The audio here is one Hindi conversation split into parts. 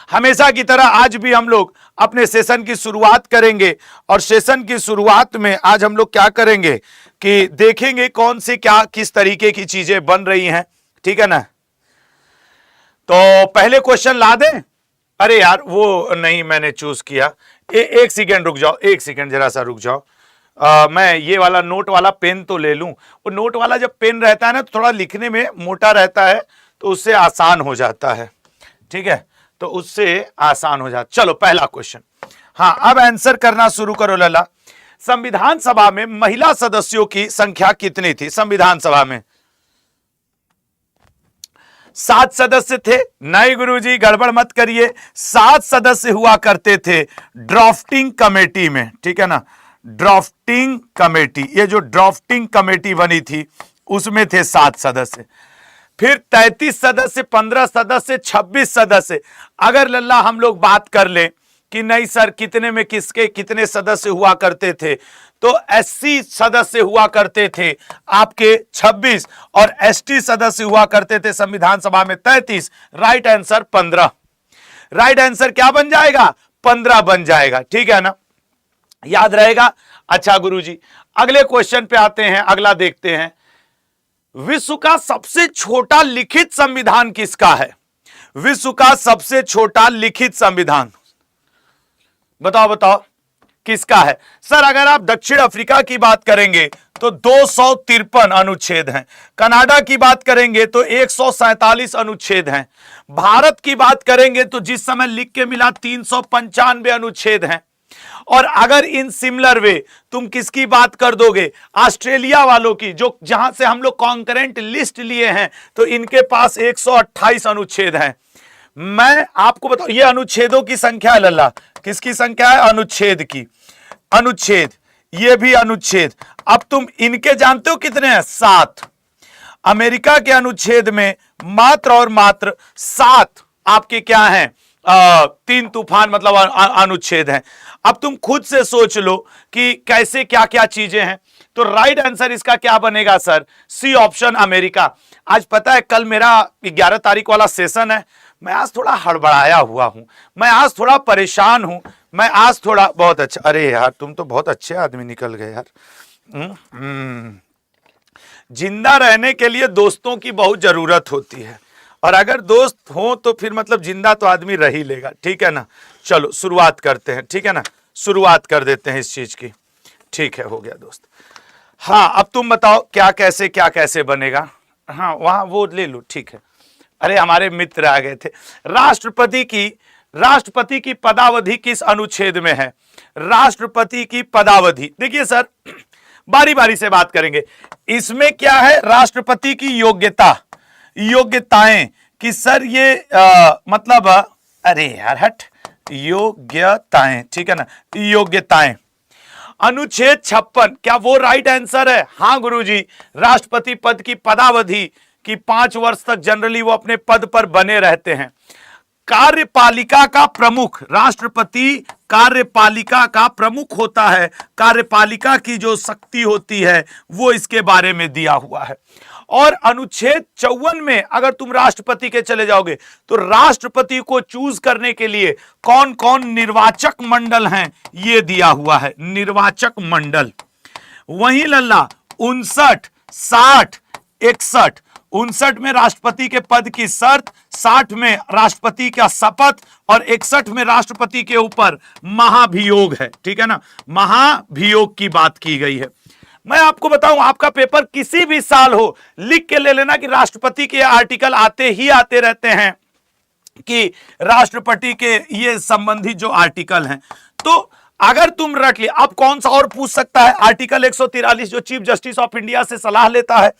हमेशा की तरह आज भी हम लोग अपने सेशन की शुरुआत करेंगे और सेशन की शुरुआत में आज हम लोग क्या करेंगे कि देखेंगे कौन से क्या किस तरीके की चीजें बन रही हैं, ठीक है ना। तो पहले क्वेश्चन ला दें। अरे यार वो नहीं मैंने चूज किया, एक सेकेंड रुक जाओ, एक सेकेंड जरा सा रुक जाओ। मैं ये वाला नोट वाला पेन तो ले लूं। वो नोट वाला जब पेन रहता है ना तो थोड़ा लिखने में मोटा रहता है तो उससे आसान हो जाता है, ठीक है, तो उससे आसान हो जाता। चलो पहला क्वेश्चन, हाँ अब आंसर करना शुरू करो लला। संविधान सभा में महिला सदस्यों की संख्या कितनी थी? संविधान सभा में 7 सदस्य थे। नहीं गुरुजी गड़बड़ मत करिए, 7 सदस्य हुआ करते थे ड्राफ्टिंग कमेटी में, ठीक है ना। ड्राफ्टिंग कमेटी, ये जो ड्राफ्टिंग कमेटी बनी थी उसमें थे 7 सदस्य। फिर 33 सदस्य, 15 सदस्य, 26 सदस्य। अगर लल्ला हम लोग बात कर लें कि नहीं सर कितने में किसके कितने सदस्य हुआ करते थे, तो एससी सदस्य हुआ करते थे आपके 26 और एसटी सदस्य हुआ करते थे संविधान सभा में 33। Right answer 15। राइट आंसर क्या बन जाएगा? 15 बन जाएगा, ठीक है ना, याद रहेगा। अच्छा गुरुजी अगले क्वेश्चन पे आते हैं, अगला देखते हैं। विश्व का सबसे छोटा लिखित संविधान किसका है? विश्व का सबसे छोटा लिखित संविधान बताओ बताओ किसका है? सर अगर आप दक्षिण अफ्रीका की बात करेंगे तो 253 अनुच्छेद हैं। कनाडा की बात करेंगे तो 147 अनुच्छेद हैं। भारत की बात करेंगे तो जिस समय लिख के मिला 395 अनुच्छेद हैं। और अगर इन सिमिलर वे तुम किसकी बात कर दोगे? ऑस्ट्रेलिया वालों की, जो जहां से हम लोग कॉन्करेंट लिस्ट लिए हैं, तो इनके पास 128 अनुच्छेद हैं। मैं आपको बताऊं ये अनुच्छेदों की संख्या है लल्ला, किसकी संख्या है? अनुच्छेद की। अनुच्छेद, ये भी अनुच्छेद। अब तुम इनके जानते हो कितने हैं? 7। अमेरिका के अनुच्छेद में मात्र और मात्र 7 आपके क्या हैं? 3 तूफान मतलब अनुच्छेद हैं। अब तुम खुद से सोच लो कि कैसे क्या क्या चीजें हैं। तो राइट आंसर इसका क्या बनेगा सर? C option America. आज पता है कल मेरा 11 तारीख वाला सेशन है, मैं आज थोड़ा हड़बड़ाया हुआ हूं, मैं आज थोड़ा परेशान हूं, मैं आज थोड़ा बहुत अच्छा। अरे यार तुम तो बहुत अच्छे आदमी निकल गए यार। जिंदा रहने के लिए दोस्तों की बहुत जरूरत होती है, और अगर दोस्त हो तो फिर मतलब जिंदा तो आदमी रह ही लेगा, ठीक है ना। चलो शुरुआत करते हैं, ठीक है ना, शुरुआत कर देते हैं इस चीज की। ठीक है, हो गया दोस्त। हाँ अब तुम बताओ क्या कैसे बनेगा? हाँ वहां वो ले लो, ठीक है। अरे हमारे मित्र आ गए थे। राष्ट्रपति की पदावधि किस अनुच्छेद में है? राष्ट्रपति की पदावधि, देखिए सर बारी बारी से बात करेंगे। इसमें क्या है? राष्ट्रपति की योग्यताएं कि सर ये मतलब अरे यार हट, योग्यताएं, ठीक है ना, योग्यताएं। अनुच्छेद 56 क्या वो राइट आंसर है? हाँ गुरुजी, राष्ट्रपति पद की पदावधि कि 5 वर्ष तक जनरली वो अपने पद पर बने रहते हैं। कार्यपालिका का प्रमुख, राष्ट्रपति कार्यपालिका का प्रमुख होता है। कार्यपालिका की जो शक्ति होती है वो इसके बारे में दिया हुआ है। और अनुच्छेद 54 में अगर तुम राष्ट्रपति के चले जाओगे तो राष्ट्रपति को चूज करने के लिए कौन कौन निर्वाचक मंडल हैं ये दिया हुआ है, निर्वाचक मंडल। वहीं लल्ला 59, 60, 61, 59 में राष्ट्रपति के पद की शर्त, 60 में राष्ट्रपति का शपथ और 61 में राष्ट्रपति के ऊपर महाभियोग है, ठीक है ना, महाभियोग की बात की गई है। मैं आपको बताऊं आपका पेपर किसी भी साल हो, लिख के ले लेना कि राष्ट्रपति के आर्टिकल आते ही आते रहते हैं कि राष्ट्रपति के ये संबंधित जो आर्टिकल हैं। तो अगर तुम रट लिया, अब कौन सा और पूछ सकता है? आर्टिकल 143 जो चीफ जस्टिस ऑफ इंडिया से सलाह लेता है,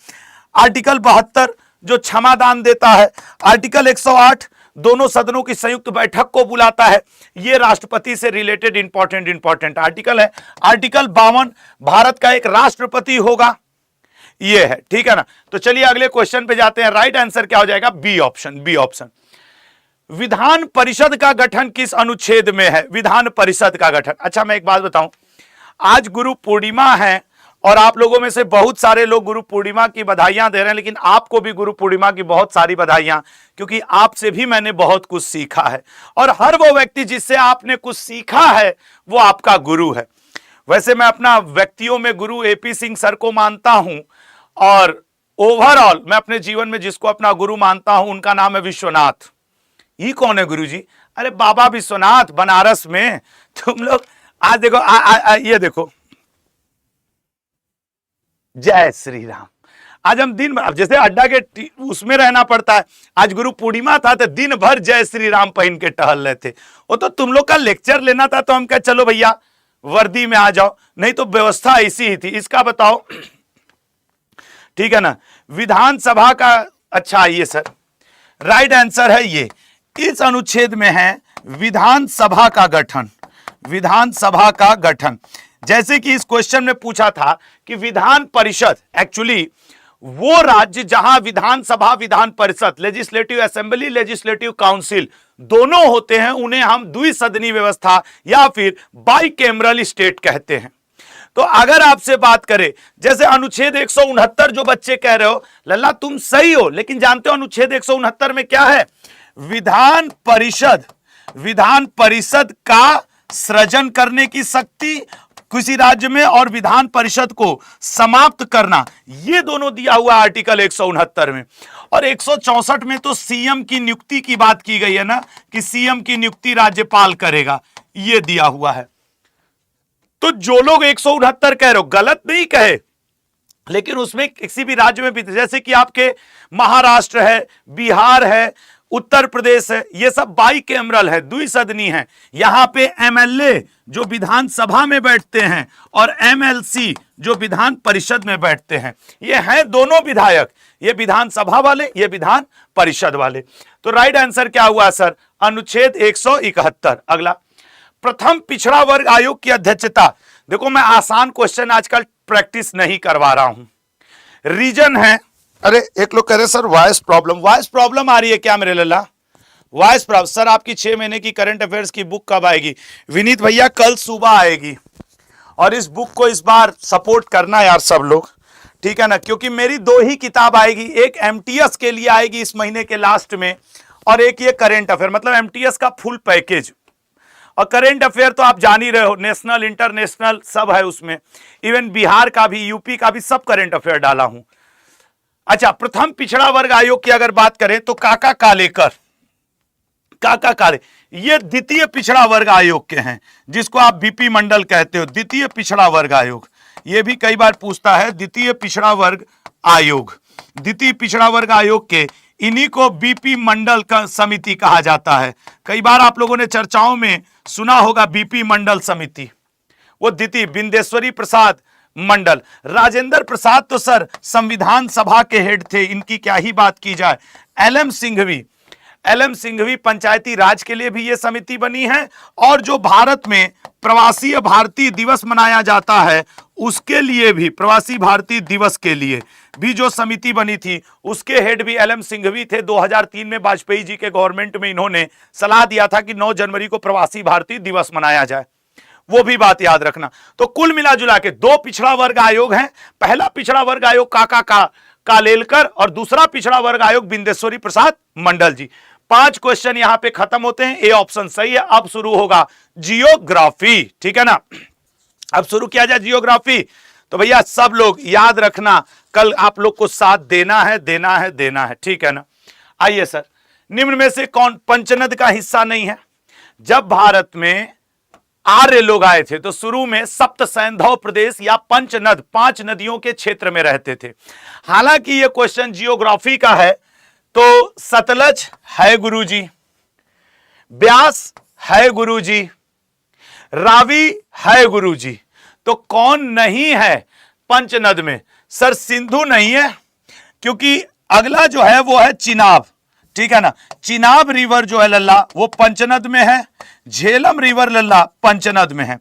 आर्टिकल 72 जो क्षमादान देता है, आर्टिकल 108 दोनों सदनों की संयुक्त बैठक को बुलाता है, ये राष्ट्रपति से रिलेटेड इंपॉर्टेंट आर्टिकल है। आर्टिकल 52 भारत का एक राष्ट्रपति होगा, ये है, ठीक है ना। तो चलिए अगले क्वेश्चन पे जाते हैं। राइट आंसर क्या हो जाएगा? B option. विधान परिषद का गठन किस अनुच्छेद में है? विधान परिषद का गठन। अच्छा मैं एक बात बताऊं, आज गुरु पूर्णिमा है और आप लोगों में से बहुत सारे लोग गुरु पूर्णिमा की बधाइयां दे रहे हैं, लेकिन आपको भी गुरु पूर्णिमा की बहुत सारी बधाइयां, क्योंकि आपसे भी मैंने बहुत कुछ सीखा है। और हर वो व्यक्ति जिससे आपने कुछ सीखा है वो आपका गुरु है। वैसे मैं अपना व्यक्तियों में गुरु एपी सिंह सर को मानता हूं, और ओवरऑल मैं अपने जीवन में जिसको अपना गुरु मानता हूं उनका नाम है विश्वनाथ। ये कौन है गुरु जी? अरे बाबा विश्वनाथ बनारस में। तुम लोग आज देखो, ये देखो, जय श्री राम। आज हम दिन भर, जैसे अड्डा के उसमें रहना पड़ता है, आज गुरु पूर्णिमा था तो दिन भर जय श्री राम पहन के टहल रहे थे। वो तो तुम लोग का लेक्चर लेना था तो हम कह चलो भैया वर्दी में आ जाओ, नहीं तो व्यवस्था ऐसी ही थी। इसका बताओ, ठीक है ना? विधानसभा का, अच्छा ये सर राइट आंसर है ये। इस अनुच्छेद में है विधानसभा का गठन, विधानसभा का गठन। जैसे कि इस क्वेश्चन में पूछा था कि विधान परिषद, एक्चुअली वो राज्य जहां विधानसभा, Vidhan Parishad, legislative assembly, legislative council दोनों होते हैं, उन्हें हम द्विसदनी व्यवस्था या फिर बाइकैमरल स्टेट कहते हैं। तो अगर आपसे बात करें, जैसे अनुच्छेद 169 जो बच्चे कह रहे हो, लल्ला तुम सही हो, लेकिन जानते हो अनुच्छेद 169 में क्या है? विधान परिषद, विधान परिषद का सृजन करने की शक्ति किसी राज्य में और विधान परिषद को समाप्त करना, ये दोनों दिया हुआ आर्टिकल 169 में। और 164 में तो सीएम की नियुक्ति की बात की गई है ना, कि सीएम की नियुक्ति राज्यपाल करेगा, ये दिया हुआ है। तो जो लोग 169 कह रहे हो, गलत नहीं कहे, लेकिन उसमें किसी भी राज्य में भी, जैसे कि आपके महाराष्ट्र है, बिहार है, उत्तर प्रदेश है, ये सब बाइकैमरल है, द्विसदनी है। यहां पे एमएलए जो विधानसभा में बैठते हैं और एमएलसी जो विधान परिषद में बैठते हैं, ये हैं दोनों विधायक, ये विधानसभा वाले, ये विधान परिषद वाले। तो राइट आंसर क्या हुआ सर? अनुच्छेद 171। अगला, प्रथम पिछड़ा वर्ग आयोग की अध्यक्षता। देखो मैं आसान क्वेश्चन आजकल प्रैक्टिस नहीं करवा रहा हूं। रीजन है, अरे एक लोग कह रहे सर वॉइस प्रॉब्लम आ रही है क्या मेरे लल्ला? वॉइस प्रॉब्लम सर, आपकी 6 महीने की करंट अफेयर्स की बुक कब आएगी? विनीत भैया कल सुबह आएगी। और इस बुक को इस बार सपोर्ट करना यार सब लोग, ठीक है ना? क्योंकि मेरी 2 ही किताब आएगी, एक एमटीएस के लिए आएगी इस महीने के लास्ट में, और एक ये करंट अफेयर, मतलब एमटीएस का फुल पैकेज। और करंट अफेयर तो आप जान ही रहे हो, नेशनल इंटरनेशनल सब है उसमें, इवन बिहार का भी, यूपी का भी, सब करंट अफेयर डाला हूं। अच्छा, प्रथम पिछड़ा वर्ग आयोग की अगर बात करें तो काका कालेकर, काका काले, ये द्वितीय पिछड़ा वर्ग आयोग के हैं, जिसको आप बीपी मंडल कहते हो, द्वितीय पिछड़ा वर्ग आयोग। ये भी कई बार पूछता है, द्वितीय पिछड़ा वर्ग आयोग, द्वितीय पिछड़ा वर्ग आयोग के, इन्हीं को बीपी मंडल का समिति कहा जाता है। कई बार आप लोगों ने चर्चाओं में सुना होगा बीपी मंडल समिति, वो द्वितीय बिंदेश्वरी प्रसाद मंडल। राजेंद्र प्रसाद तो सर संविधान सभा के हेड थे, इनकी क्या ही बात की जाए। एलएम सिंघवी पंचायती राज के लिए भी ये समिति बनी है, और जो भारत में प्रवासी भारतीय दिवस मनाया जाता है उसके लिए भी, प्रवासी भारतीय दिवस के लिए भी जो समिति बनी थी, उसके हेड भी एलएम सिंघवी थे। 2003 में वाजपेयी जी के गवर्नमेंट में इन्होंने सलाह दिया था कि 9 जनवरी को प्रवासी भारतीय दिवस मनाया जाए, वो भी बात याद रखना। तो कुल मिला जुला के 2 पिछड़ा वर्ग आयोग हैं। पहला पिछड़ा वर्ग आयोग काका कालेलकर और दूसरा पिछड़ा वर्ग आयोग बिंदेश्वरी प्रसाद मंडल जी। 5 क्वेश्चन यहां पे खत्म होते हैं, ए ऑप्शन सही है। अब शुरू होगा जियोग्राफी, ठीक है ना? अब शुरू किया जाए जियोग्राफी। तो भैया सब लोग याद रखना, कल आप लोग को साथ देना है, ठीक है ना? आइए सर, निम्न में से कौन पंचनद का हिस्सा नहीं है? जब भारत में आर्य लोग आए थे तो शुरू में सप्त सैंधव प्रदेश या पंचनद, 5 नदियों के क्षेत्र में रहते थे। हालांकि यह क्वेश्चन जियोग्राफी का है, तो सतलज है गुरुजी, ब्यास है गुरुजी, रावी है गुरुजी, तो कौन नहीं है पंचनद में? सर सिंधु नहीं है, क्योंकि अगला जो है वो है चिनाब, ठीक है ना? चिनाब रिवर जो है लल्ला वो पंचनद में है, झेलम रिवर लल्ला पंचनद में है।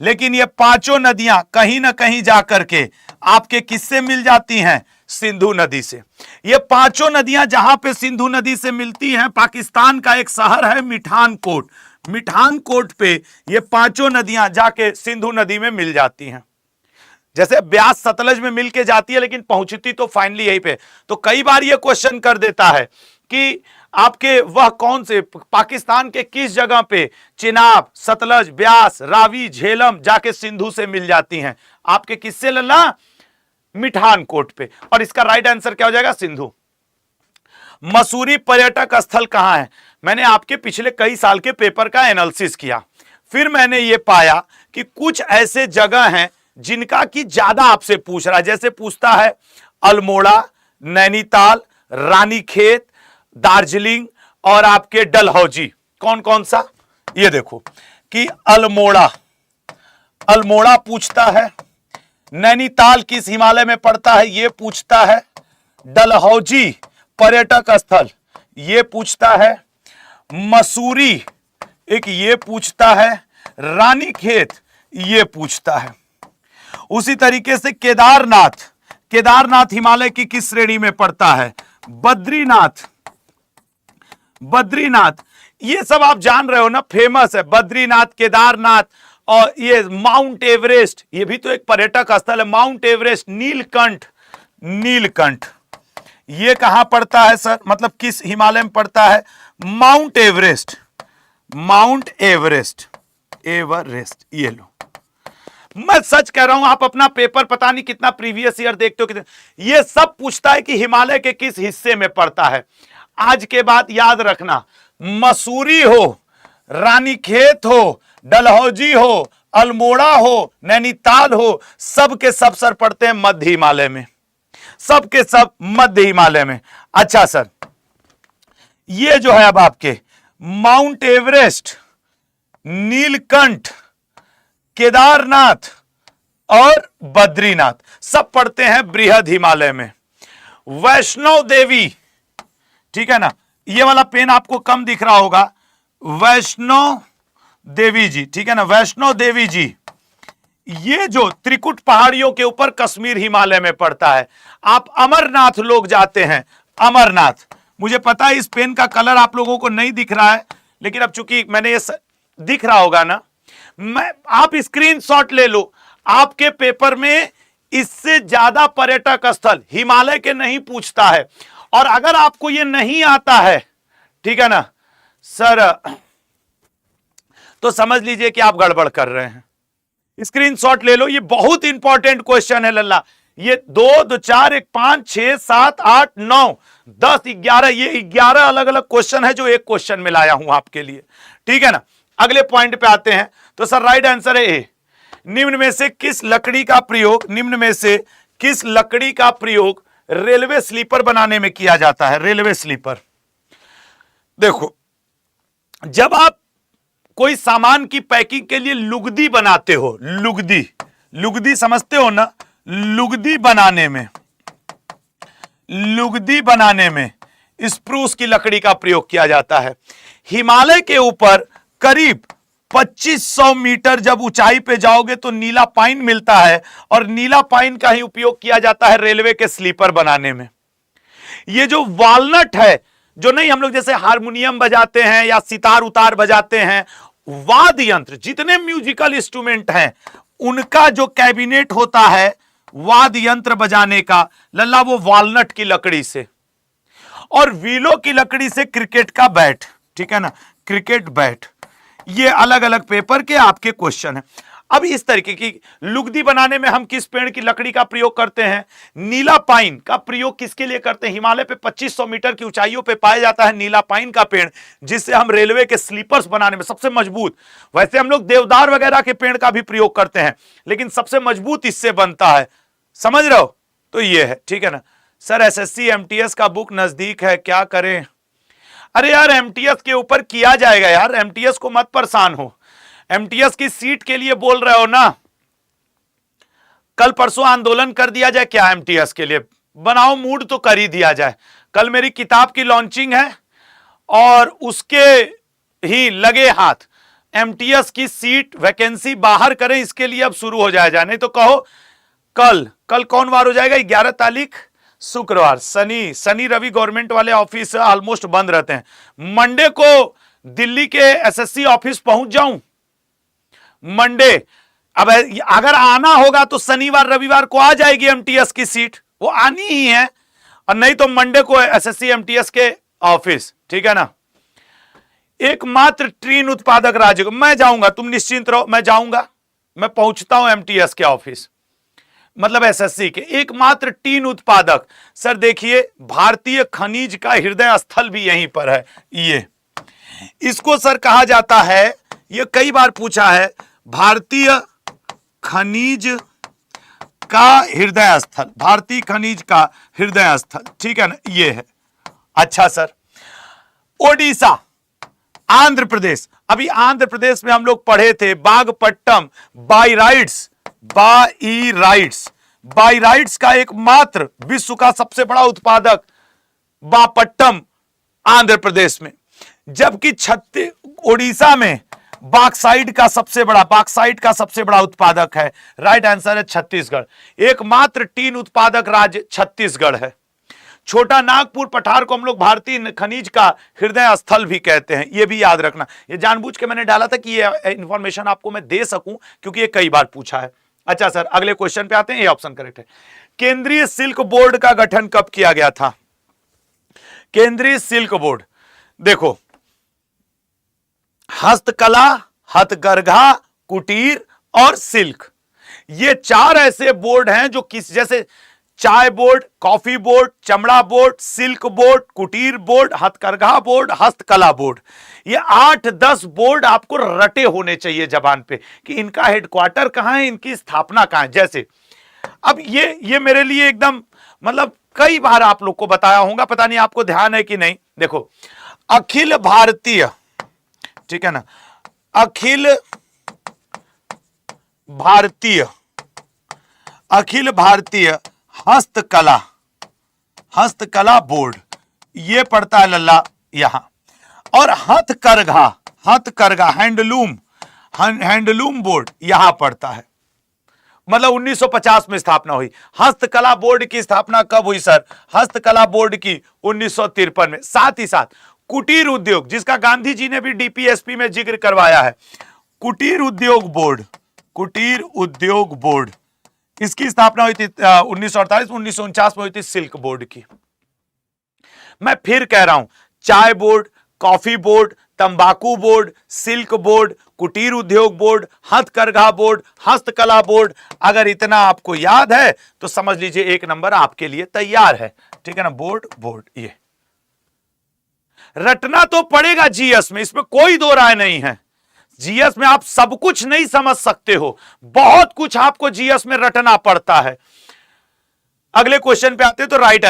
लेकिन ये 5 नदियां कहीं ना कहीं जाकर के आपके किससे मिल जाती हैं? सिंधु नदी से। ये 5 नदियां जहां पे सिंधु नदी से मिलती हैं, पाकिस्तान का एक शहर है मिठानकोट, मिठानकोट पे ये 5 नदियां जाके सिंधु नदी में मिल जाती हैं। जैसे ब्यास सतलज में मिलके जाती है लेकिन पहुंचती तो फाइनली यहीं पे। तो कई बार ये क्वेश्चन कर देता है कि आपके वह कौन से पाकिस्तान के किस जगह पे चिनाब, सतलज, ब्यास, रावी, झेलम जाके सिंधु से मिल जाती हैं। आपके किससे लल्ला? मिठानकोट पे। और इसका राइट आंसर क्या हो जाएगा? सिंधु। मसूरी पर्यटक स्थल कहां है? मैंने आपके पिछले कई साल के पेपर का एनालिसिस किया, फिर मैंने ये पाया कि कुछ ऐसे जगह हैं जिनका कि ज्यादा आपसे पूछ रहा है। जैसे पूछता है अल्मोड़ा, नैनीताल, रानीखेत, दार्जिलिंग और आपके डलहौजी। कौन कौन सा? ये देखो कि अल्मोड़ा पूछता है, नैनीताल किस हिमालय में पड़ता है ये पूछता है, डलहौजी पर्यटक स्थल ये पूछता है, मसूरी एक ये पूछता है, रानीखेत ये पूछता है। उसी तरीके से केदारनाथ हिमालय की किस श्रेणी में पड़ता है? बद्रीनाथ ये सब आप जान रहे हो ना, फेमस है। बद्रीनाथ, केदारनाथ और ये माउंट एवरेस्ट ये भी तो एक पर्यटक स्थल है। माउंट एवरेस्ट, नीलकंठ ये कहां पड़ता है सर? मतलब किस हिमालय में पड़ता है? माउंट एवरेस्ट ये लो। मैं सच कह रहा हूं, आप अपना पेपर पता नहीं कितना प्रीवियस ईयर देखते हो कितने, ये सब पूछता है कि हिमालय के किस हिस्से में पड़ता है। आज के बाद याद रखना, मसूरी हो, रानीखेत हो, डलहौजी हो, अल्मोड़ा हो, नैनीताल हो, सब के सब सर पड़ते हैं मध्य हिमालय में, सब के सब मध्य हिमालय में। अच्छा सर, ये जो है अब आपके माउंट एवरेस्ट, नीलकंठ, केदारनाथ और बद्रीनाथ सब पड़ते हैं बृहद हिमालय में। वैष्णो देवी, ठीक है ना, ये वाला पेन आपको कम दिख रहा होगा, वैष्णो देवी जी, ठीक है ना, वैष्णो देवी जी ये जो त्रिकुट पहाड़ियों के ऊपर कश्मीर हिमालय में पड़ता है। आप अमरनाथ लोग जाते हैं, अमरनाथ, मुझे पता है इस पेन का कलर आप लोगों को नहीं दिख रहा है, लेकिन अब चूंकि मैंने ये दिख रहा होगा ना, आप स्क्रीनशॉट ले लो। आपके पेपर में इससे ज्यादा पर्यटक स्थल हिमालय के नहीं पूछता है। और अगर आपको ये नहीं आता है, ठीक है ना सर, तो समझ लीजिए कि आप गड़बड़ कर रहे हैं। स्क्रीनशॉट ले लो, ये बहुत इंपॉर्टेंट क्वेश्चन है लल्ला। ये 2 2 4 1 5 6 7 8 9 10 11 ये 11 अलग अलग क्वेश्चन है जो एक क्वेश्चन में लाया हूं आपके लिए, ठीक है ना। अगले पॉइंट पे आते हैं। तो सर राइट आंसर है ए। निम्न में से किस लकड़ी का प्रयोग रेलवे स्लीपर बनाने में किया जाता है? रेलवे स्लीपर, देखो जब आप कोई सामान की पैकिंग के लिए लुगदी बनाते हो, लुगदी समझते हो ना, लुगदी बनाने में स्प्रूस की लकड़ी का प्रयोग किया जाता है। हिमालय के ऊपर करीब 2500 मीटर जब ऊंचाई पे जाओगे तो नीला पाइन मिलता है, और नीला पाइन का ही उपयोग किया जाता है रेलवे के स्लीपर बनाने में। ये जो वॉलनट है, जो नहीं हम लोग जैसे हारमोनियम बजाते हैं या सितार उतार बजाते हैं, वाद्य यंत्र जितने म्यूजिकल इंस्ट्रूमेंट हैं उनका जो कैबिनेट होता है वाद्य यंत्र बजाने का लल्ला, वो वॉलनट की लकड़ी से, और विलो की लकड़ी से क्रिकेट का बैट, ठीक है ना, क्रिकेट बैट। ये अलग अलग पेपर के आपके क्वेश्चन हैं। अब इस तरीके की लुगदी बनाने में हम किस पेड़ की लकड़ी का प्रयोग करते हैं? नीला पाइन का प्रयोग किसके लिए करते हैं? हिमालय पे 2500 मीटर की ऊंचाइयों पे पाया जाता है नीला पाइन का पेड़, जिससे हम रेलवे के स्लीपर्स बनाने में सबसे मजबूत, वैसे हम लोग देवदार वगैरह के पेड़ का भी प्रयोग करते हैं, लेकिन सबसे मजबूत इससे बनता है, समझ रहे हो? तो ये है, ठीक है ना। सर एसएससी एमटीएस का बुक नजदीक है, क्या करें? अरे यार एमटीएस के ऊपर किया जाएगा यार, एमटीएस को मत परेशान हो। एमटीएस की सीट के लिए बोल रहे हो ना, कल परसों आंदोलन कर दिया जाए क्या? एमटीएस के लिए बनाओ, मूड तो कर ही दिया जाए। कल मेरी किताब की लॉन्चिंग है और उसके ही लगे हाथ एमटीएस की सीट वैकेंसी बाहर करें, इसके लिए अब शुरू हो जाए। नहीं तो कहो कल कौन वार हो जाएगा? 11 तारीख शुक्रवार, शनि रवि गवर्नमेंट वाले ऑफिस ऑलमोस्ट बंद रहते हैं। मंडे को दिल्ली के एसएससी ऑफिस पहुंच जाऊं, मंडे अब अगर आना होगा तो शनिवार रविवार को आ जाएगी एमटीएस की सीट, वो आनी ही है, और नहीं तो मंडे को एसएससी एमटीएस के ऑफिस, ठीक है ना। एकमात्र टीन उत्पादक राज्य, मैं जाऊंगा, तुम निश्चिंत रहो, मैं जाऊंगा, मैं पहुंचता हूं एमटीएस के ऑफिस, मतलब एसएससी के। एकमात्र टीन उत्पादक, सर देखिए भारतीय खनिज का हृदय स्थल भी यहीं पर है, ये इसको सर कहा जाता है, ये कई बार पूछा है, भारतीय खनिज का हृदय स्थल, भारतीय खनिज का हृदय स्थल, ठीक है ना, ये है। अच्छा सर, ओडिशा, आंध्र प्रदेश, अभी आंध्र प्रदेश में हम लोग पढ़े थे बागपट्टम बाइराइट्स, बाइराइट्स का एकमात्र विश्व का सबसे बड़ा उत्पादक बापट्टम आंध्र प्रदेश में, जबकि ओडिशा में बॉक्साइट का सबसे बड़ा उत्पादक है। राइट आंसर है छत्तीसगढ़। एकमात्र टीन उत्पादक राज्य छत्तीसगढ़ है। छोटा नागपुर पठार को हम लोग भारतीय खनिज का हृदय स्थल भी कहते हैं, यह भी याद रखना। ये जानबूझ के मैंने डाला था कि ये इंफॉर्मेशन आपको मैं दे सकूं, क्योंकि ये कई बार पूछा है। अच्छा सर, अगले क्वेश्चन पे आते हैं, ये ऑप्शन करेक्ट है। केंद्रीय सिल्क बोर्ड का गठन कब किया गया था? केंद्रीय सिल्क बोर्ड, देखो हस्तकला, हथकरघा, कुटीर और सिल्क, ये चार ऐसे बोर्ड हैं जो जैसे चाय बोर्ड, कॉफी बोर्ड, चमड़ा बोर्ड, सिल्क बोर्ड, कुटीर बोर्ड, हथकरघा बोर्ड, हस्तकला बोर्ड, ये 8-10 बोर्ड आपको रटे होने चाहिए जबान पे कि इनका हेडक्वार्टर कहां है, इनकी स्थापना कहां है। जैसे अब ये मेरे लिए एकदम मतलब कई बार आप लोग को बताया होगा, पता नहीं आपको ध्यान है कि नहीं। देखो अखिल भारतीय, ठीक है ना, अखिल भारतीय हस्तकला बोर्ड, ये पड़ता है लल्ला यहां। और हथकरघा हैंडलूम बोर्ड यहां पड़ता है, मतलब 1950 में स्थापना हुई। हस्तकला बोर्ड की स्थापना कब हुई सर? हस्तकला बोर्ड की 1953 में। साथ ही साथ कुटीर उद्योग, जिसका गांधी जी ने भी डीपीएसपी में जिक्र करवाया है, कुटीर उद्योग बोर्ड, इसकी स्थापना हुई थी 1948, 1949 में हुई थी सिल्क बोर्ड की। मैं फिर कह रहा हूं, चाय बोर्ड, कॉफी बोर्ड, तंबाकू बोर्ड, सिल्क बोर्ड, कुटीर उद्योग बोर्ड, हथकरघा बोर्ड, हस्तकला बोर्ड, अगर इतना आपको याद है तो समझ लीजिए 1 नंबर आपके लिए तैयार है, ठीक है ना। बोर्ड ये रटना तो पड़ेगा जीएस में, इसमें कोई दो राय नहीं है। जीएस में आप सब कुछ नहीं समझ सकते हो, बहुत कुछ आपको जीएस में रटना पड़ता है। अगले क्वेश्चन पे आते हैं तो राइट